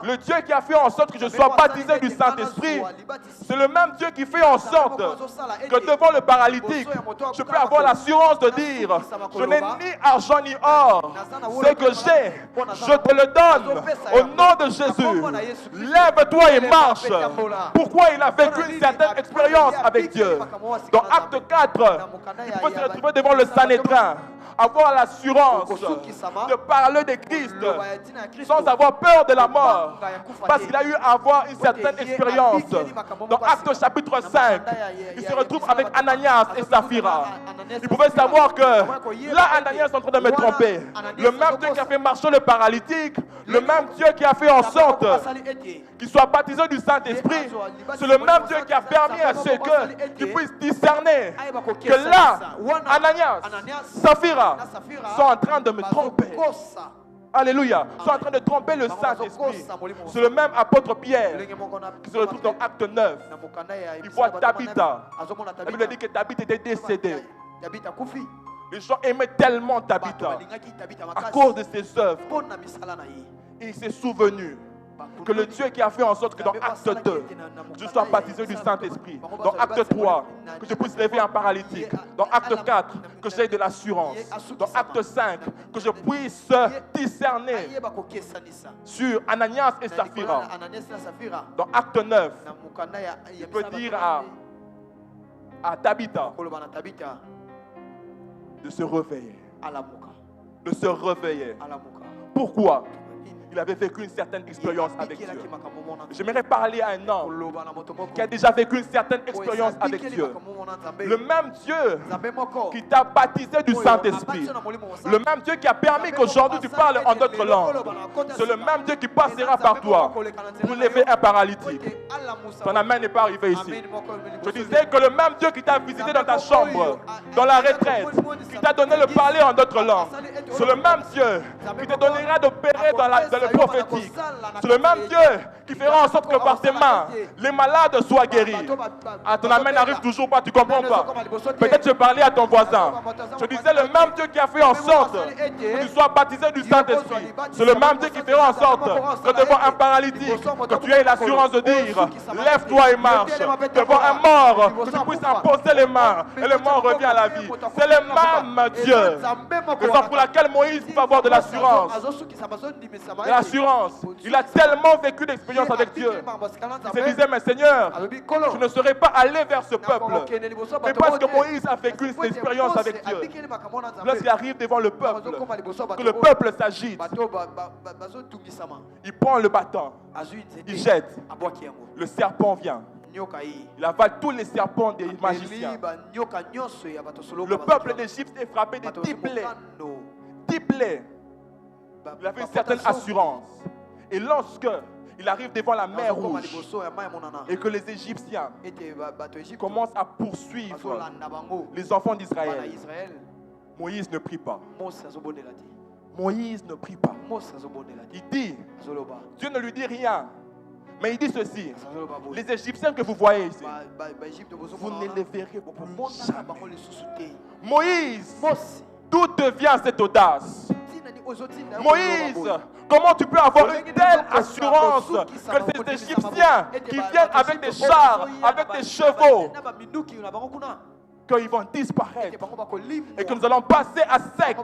le Dieu qui a fait en sorte que je sois baptisé du Saint-Esprit, c'est le même Dieu qui fait en sorte que devant le paralytique, je peux avoir l'assurance de dire, je n'ai ni argent ni or, ce que j'ai, je te le donne au nom de Jésus. Lève-toi et marche. Pourquoi il a vécu une certaine expérience avec Dieu? Dans Acte 4, il peut se retrouver devant le Sanhédrin, avoir l'assurance de parler de Christ sans avoir peur de la mort, parce qu'il a eu à avoir une certaine expérience. Dans Acte chapitre 5, il se retrouve avec Ananias et Saphira. Il pouvait savoir que là, Ananias est en train de me tromper. Le même Dieu qui a fait marcher le paralytique, le même Dieu qui a fait en sorte qu'il soit baptisé du Saint-Esprit, c'est le même Dieu qui a permis à ceux qu'ils puissent discerner que là, Ananias, Saphira sont en train de me tromper. Alléluia. Sont en train de tromper le Saint-Esprit. C'est le même apôtre Pierre qui se retrouve dans Acte 9. Il voit Tabitha. La Bible dit que Tabitha était décédée. Les gens aimaient tellement Tabitha à cause de ses œuvres. Et il s'est souvenu que le Dieu qui a fait en sorte que dans Acte 2, je sois baptisé du Saint-Esprit. Dans Acte 3, que je puisse lever un paralytique. Dans Acte 4, que j'ai de l'assurance. Dans Acte 5, que je puisse discerner sur Ananias et Saphira. Dans Acte 9, il peut dire à Tabitha de se réveiller. De se réveiller. Pourquoi? Il avait vécu une certaine expérience avec Dieu. J'aimerais parler à un homme qui a déjà vécu une certaine expérience avec Dieu. Le même Dieu qui t'a baptisé du Saint-Esprit. Le même Dieu qui a permis qu'aujourd'hui tu parles en d'autres langues. C'est le même Dieu qui passera par toi pour lever un paralytique. Ton amen n'est pas arrivé ici. Je disais que le même Dieu qui t'a visité dans ta chambre, dans la retraite, qui t'a donné le parler en d'autres langues, c'est le même Dieu qui te donnera d'opérer dans le prophétique. C'est le même Dieu qui fera en sorte que par tes mains, les malades soient guéris. Ah, ton amen n'arrive toujours pas, tu ne comprends pas. Peut-être je parlais à ton voisin. Je disais le même Dieu qui a fait en sorte que tu sois baptisé du Saint-Esprit. C'est le même Dieu qui fera en sorte que devant un paralytique, que tu aies l'assurance de dire, lève-toi et marche. Devant un mort, que tu puisses imposer les mains et le mort revient à la vie. C'est le même Dieu. Raison pour laquelle Moïse peut avoir de l'assurance. L'assurance. Il a tellement vécu d'expérience expérience avec Dieu. Il se disait, mais Seigneur, je ne serais pas allé vers ce peuple. Mais parce que Moïse a vécu une expérience avec Dieu. Lorsqu'il arrive devant le peuple, que le peuple s'agite, il prend le bâton, il jette, le serpent vient. Il avale tous les serpents des magiciens. Le peuple d'Égypte est frappé de 10 plaies. 10 plaies. Il avait une certaine assurance. Et lorsque il arrive devant la mer Rouge et que les Égyptiens commencent à poursuivre les enfants d'Israël, Moïse ne prie pas. Moïse ne prie pas. Il dit, Dieu ne lui dit rien. Mais il dit ceci, les Égyptiens que vous voyez ici, vous ne les verrez plus jamais. Moïse, d'où devient cette audace? Moïse, comment tu peux avoir une telle assurance que ces Égyptiens qui viennent avec des chars, avec des chevaux, qu'ils vont disparaître et que nous allons passer à sec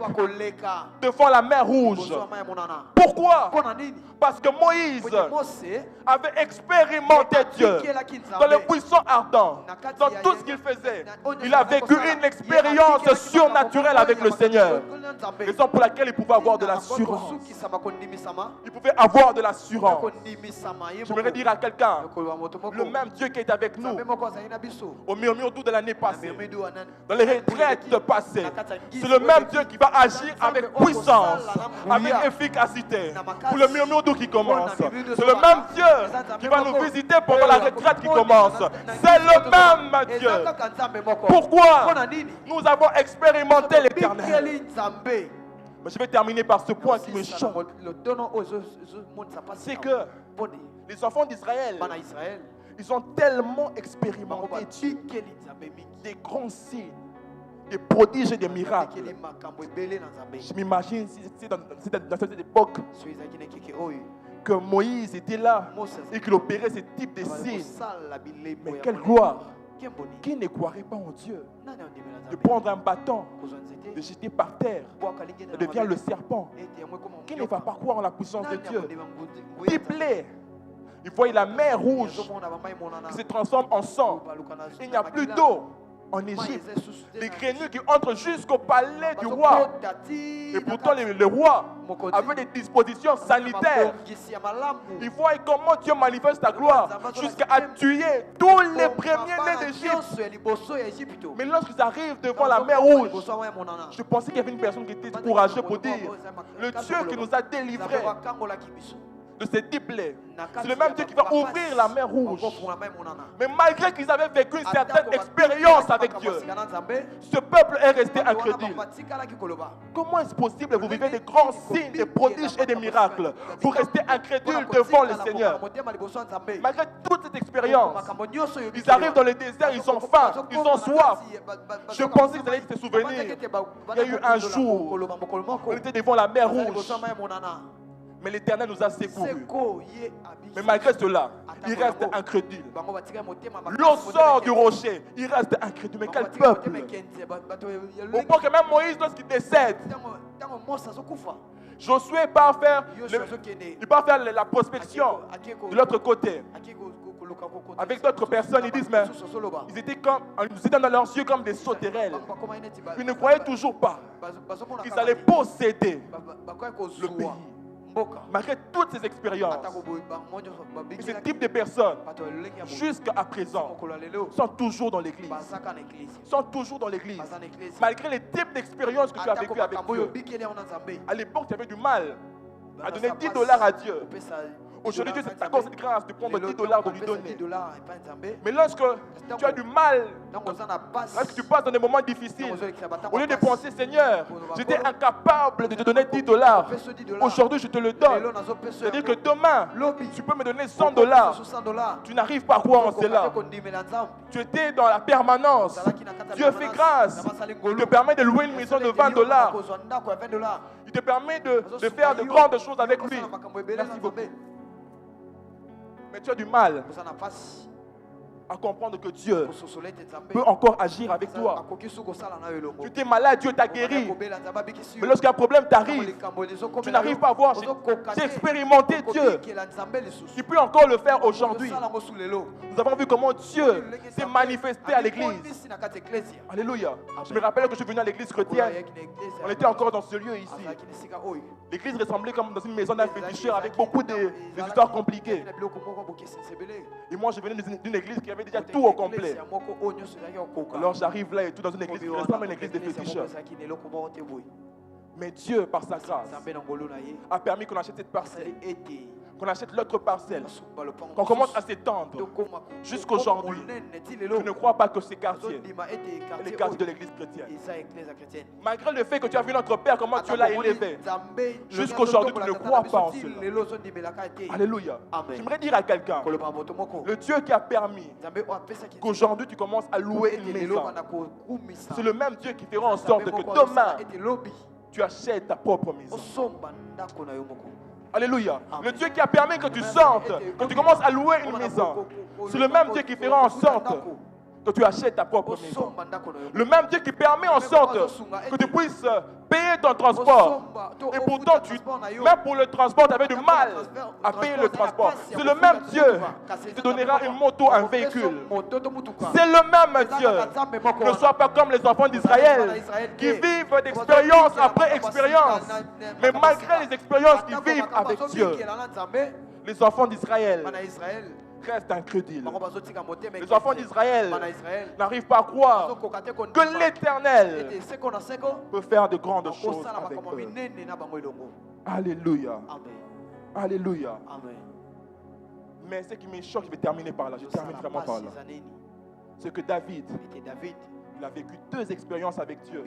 devant la mer Rouge? Pourquoi? Parce que Moïse avait expérimenté Dieu dans le buisson ardent, dans tout ce qu'il faisait. Il a vécu une expérience surnaturelle avec le Seigneur. Raison pour laquelle il pouvait avoir de l'assurance. Il pouvait avoir de l'assurance. J'aimerais dire à quelqu'un, le même Dieu qui est avec nous au murmure de l'année passée, dans les retraites passées, c'est le même Dieu qui va agir avec puissance, avec efficacité pour le murmure qui commence. C'est le même Dieu qui va nous visiter pendant la retraite qui commence. C'est le même Dieu. Pourquoi? Nous avons expérimenté l'Éternel. Mais je vais terminer par ce point qui me choque. C'est que les enfants d'Israël, ils ont tellement expérimenté des grands signes, des prodiges et des miracles. Je m'imagine si c'était dans cette époque que Moïse était là et qu'il opérait ce type de signes. Mais quelle gloire! Qui ne croirait pas en Dieu? De prendre un bâton, de jeter par terre, ça devient le serpent. Qui ne va pas croire en la puissance de Dieu? 10 plaies. Il voit la mer Rouge qui se transforme en sang. Il n'y a plus d'eau en Égypte. Les grenouilles qui entrent jusqu'au palais du roi. Et pourtant, le roi avait des dispositions sanitaires. Il voit comment Dieu manifeste sa gloire jusqu'à tuer tous les premiers-nés d'Égypte. Mais lorsqu'ils arrivent devant la mer Rouge, je pensais qu'il y avait une personne qui était courageuse pour dire, le Dieu qui nous a délivrés de ces 10 plaies, c'est le même Dieu qui va ouvrir la mer Rouge. Mais malgré qu'ils avaient vécu une certaine expérience avec Dieu, ce peuple est resté incrédule. Comment est-ce possible que vous vivez des grands signes, des prodiges et des miracles? Vous restez incrédule devant le Seigneur. Malgré toute cette expérience, ils arrivent dans le désert, ils ont faim, ils ont soif. Je pensais qu'ils allaient se souvenir. Il y a eu un jour, on était devant la mer Rouge. Mais l'Éternel nous a secourus. Mais malgré cela, il reste incrédule. L'eau sort du rocher, il reste incrédule. Mais quel peuple! Au point que même Moïse, lorsqu'il décède, Josué part faire, la prospection de l'autre côté. Avec d'autres personnes, ils disent, mais ils étaient dans leurs yeux comme des sauterelles. Ils ne croyaient toujours pas qu'ils allaient posséder le pays. Malgré toutes ces expériences, ce type de personnes, jusqu'à présent, sont toujours dans l'église. Sont toujours dans l'église. Malgré les types d'expériences que tu as vécues avec Dieu. À l'époque, tu avais du mal à donner $10 à Dieu. Aujourd'hui, Dieu t'accorde cette grâce de prendre $10 de lui donner. Mais lorsque tu as du mal, lorsque tu passes dans des moments difficiles, au lieu de penser, Seigneur, j'étais incapable de te donner $10. Aujourd'hui, je te le donne. C'est-à-dire que demain, tu peux me donner $100. Tu n'arrives pas à croire en cela. Tu étais dans la permanence. Dieu fait grâce. Il te permet de louer une maison de $20. Il te permet de faire de grandes choses avec lui. Merci beaucoup. Mais tu as du mal à comprendre que Dieu kososola ete nzambe peut encore agir avec toi. akoki su kosala na yo elongo. Tu t'es malade, Dieu t'a guéri. Kobela nzambe abikisi yo. Mais lorsqu'un problème t'arrive, Likambo lizokomela tu n'arrives yo, pas à voir. ozokoka te. J'ai expérimenté Dieu. Okobikela nzambe lisusu. Tu peux encore le faire aujourd'hui. Kosala ngo su lelo. Nous avons vu comment Dieu s'est manifesté à l'église. Abikondisi na kati eklezia. Alléluia. Je me rappelle que je suis venu à l'église chrétienne. On était encore dans ce lieu ici. Azalaki na esika oyo. L'église ressemblait comme dans une maison d'un féticheur avec beaucoup des histoires compliquées. Na biloko moko bokesi nsebele. Et moi, je venais d'une église qui avait déjà tout au complet. Eklezia moko oyo nyonso ezalaki kokoka. Alors j'arrive là et tout dans une église qui ressemble à une église de féticheurs. Ezalaki na eloko moko te boye. Mais Dieu, par sa grâce, Nzambe na ngolu na ye. a permis qu'on achète cette parcelle, Asali ete. qu'on achète l'autre parcelle, Basuba lopango qu'on commence à mosusu. s'étendre. Tokoma- Jusqu'aujourd'hui. monene ti lelo. Je ne crois pas que ces quartiers, Tozondima ete les quartier quartiers de oyo l'église chrétienne, eza église chrétienne. malgré le fait que tu as vu notre Père, comment Dieu l'a élevé, jusqu'aujourd'hui, tu ne crois pas en cela. Alléluia. Amen. J'aimerais dire à quelqu'un, Koloba moto moko. le Dieu qui a permis Nzambe oyo apesaki qu'aujourd'hui tu commences à louer une ete lelo maison, bana kokumisa. c'est le même Dieu qui fera en sorte Nzambe que moko azosala demain, ete lobi tu achètes ta propre maison. osomba ndako na yo moko. Alléluia. Amen. Le Dieu qui a permis que tu sortes, que tu commences à louer une maison, c'est le même Dieu qui fera en sorte que tu achètes ta propre maison. Osomba ndako na yo. Le même Dieu qui permet en sorte que tu puisses payer ton transport. Et pourtant, même pour le transport, tu avais du mal à payer le transport. C'est le même Dieu qui te donnera une moto, un véhicule. C'est le même Dieu. Ne sois pas comme les enfants d'Israël qui vivent d'expérience après expérience. Mais malgré les expériences qu'ils vivent avec Dieu, les enfants d'Israël restent incrédules. Les enfants d'Israël n'arrivent pas à croire que l'Éternel peut faire de grandes choses avec eux. Alléluia. Alléluia. Mais ce qui me choque, je vais terminer par là. Je termine vraiment par là. C'est que David, il a vécu 2 expériences avec Dieu,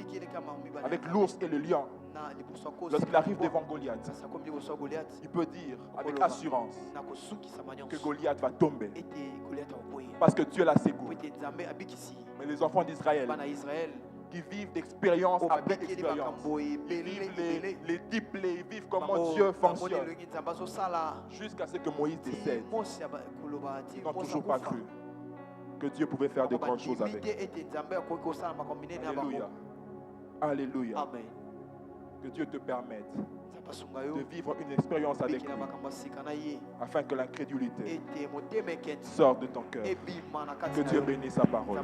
avec l'ours et le lion. Lorsqu'il arrive devant Goliath, il peut dire avec assurance que Goliath va tomber parce que Dieu l'a secouru. Mais les enfants d'Israël qui vivent d'expérience après expérience, ils vivent les diplés, ils vivent comment Dieu fonctionne jusqu'à ce que Moïse décède. Ils n'ont toujours pas cru que Dieu pouvait faire de grandes choses avec eux. Alléluia. Alléluia. Amen. Que Dieu te permette de vivre une expérience avec lui afin que l'incrédulité sorte de ton cœur. Que Dieu bénisse sa parole.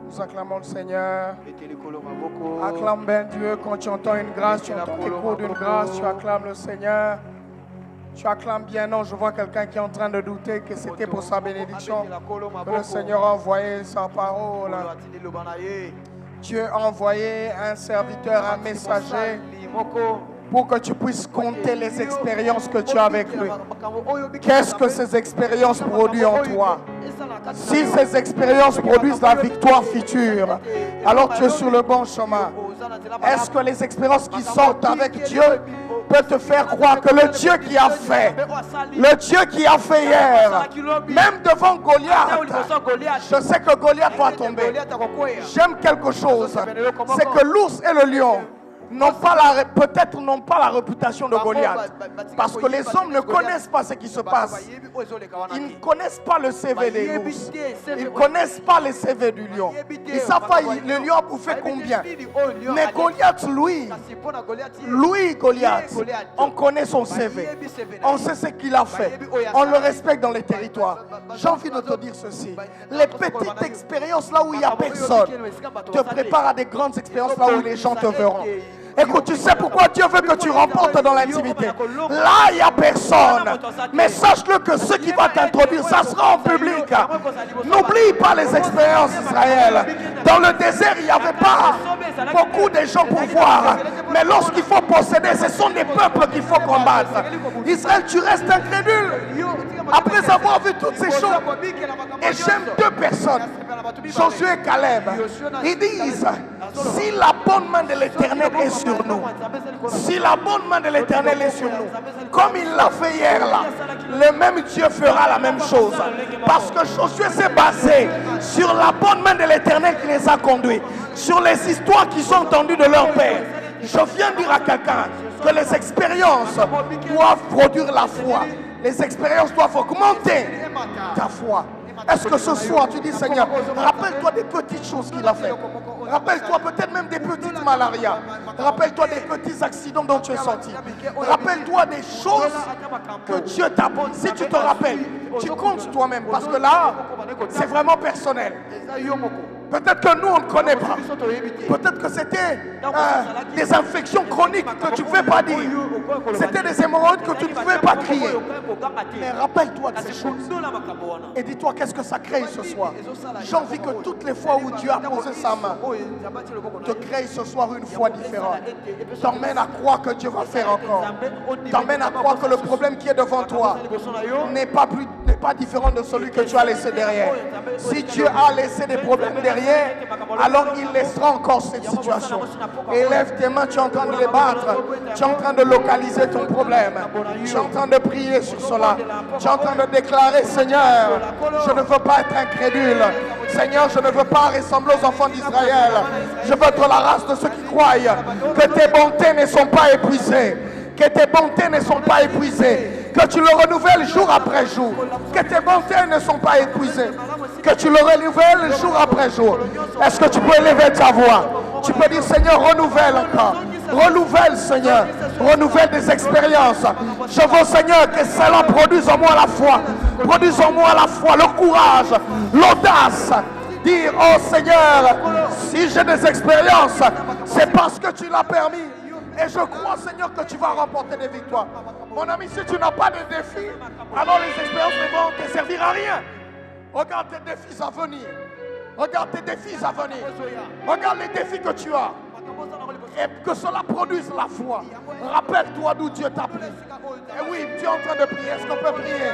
Nous acclamons le Seigneur. Acclame bien Dieu quand tu entends une grâce, tu entends l'écho d'une grâce, tu acclames le Seigneur. Tu acclames bien. Non, je vois quelqu'un qui est en train de douter que c'était pour sa bénédiction que le Seigneur a envoyé sa parole. Dieu a envoyé un serviteur, un messager pour que tu puisses compter les expériences que tu as avec lui. Qu'est-ce que ces expériences produisent en toi? Si ces expériences produisent la victoire future, alors tu es sur le bon chemin. Est-ce que les expériences qui sortent avec Dieu peuvent te faire croire que le Dieu qui a fait, le Dieu qui a fait hier, même devant Goliath, je sais que Goliath va tomber. J'aime quelque chose, c'est que l'ours et le lion peut-être n'ont pas la réputation de Goliath. Parce que les hommes ne connaissent pas ce qui se passe. Ils ne connaissent pas le CV des l'ours. Ils ne connaissent pas le CV du lion. Ils savent pas le lion a bouffé combien. Mais Goliath, lui, Goliath, on connaît son CV. On sait ce qu'il a fait. On le respecte dans les territoires. J'ai envie de te dire ceci. Les petites expériences là où il n'y a personne te préparent à des grandes expériences là où les gens te verront. Écoute, tu sais pourquoi Dieu veut que tu remportes dans l'intimité. Là, il n'y a personne. Mais sache-le que ce qui va t'introduire, ça sera en public. N'oublie pas les expériences d'Israël. Dans le désert, il n'y avait pas beaucoup de gens pour voir. Mais lorsqu'il faut posséder, ce sont des peuples qu'il faut combattre. Israël, tu restes incrédule. Après avoir vu toutes ces choses, et j'aime 2 personnes. Josué et Caleb, ils disent, si la bonne main de l'Éternel est sur nous, si la bonne main de l'Éternel est sur nous, comme il l'a fait hier là, le même Dieu fera la même chose. Parce que Josué s'est basé sur la bonne main de l'Éternel qui les a conduits, sur les histoires qu'ils ont entendues de leur père. Je viens dire à quelqu'un que les expériences doivent produire la foi. Les expériences doivent augmenter ta foi. Est-ce que ce soir tu dis, Seigneur, rappelle-toi des petites choses qu'il a fait. Rappelle-toi peut-être même des petites malarias. Rappelle-toi des petits accidents dont tu es sorti. Rappelle-toi des choses que Dieu t'a appris. Si tu te rappelles, tu comptes toi-même parce que là, c'est vraiment personnel. Peut-être que nous, on ne connaît pas. Peut-être que c'était des infections chroniques que tu ne pouvais pas dire. C'était des hémorroïdes que tu ne pouvais pas crier. Mais rappelle-toi de ces choses. Et dis-toi, qu'est-ce que ça crée ce soir? J'ai envie que toutes les fois où Dieu a posé sa main, te crée ce soir une foi différente. T'emmène à croire que Dieu va faire encore. T'emmène à croire que le problème qui est devant toi n'est pas différent de celui que tu as laissé derrière. Si Dieu a laissé des problèmes derrière, alors il laissera encore cette situation. Élève tes mains, tu es en train de les battre. Tu es en train de localiser ton problème. Tu es en train de prier sur cela. Tu es en train de déclarer, Seigneur, je ne veux pas être incrédule. Seigneur, je ne veux pas ressembler aux enfants d'Israël. Je veux être la race de ceux qui croient que tes bontés ne sont pas épuisées. Que tes bontés ne sont pas épuisées. Que tu le renouvelles jour après jour. Que tes bontés ne sont pas épuisées. Que tu le renouvelles jour après jour. Est-ce que tu peux élever ta voix? Tu peux dire, Seigneur, renouvelle encore. Renouvelle, Seigneur. Renouvelle des expériences. Je veux, Seigneur, que cela produise en moi la foi. Produise en moi la foi, le courage, l'audace. Dire, oh Seigneur, si j'ai des expériences, c'est parce que tu l'as permis. Et je crois, Seigneur, que tu vas remporter des victoires. Mon ami, si tu n'as pas de défis, alors les expériences ne vont te servir à rien. Regarde tes défis à venir. Regarde tes défis à venir. Regarde les défis que tu as. Et que cela produise la foi. Rappelle-toi d'où Dieu t'a pris. Et oui, tu es en train de prier. Est-ce qu'on peut prier?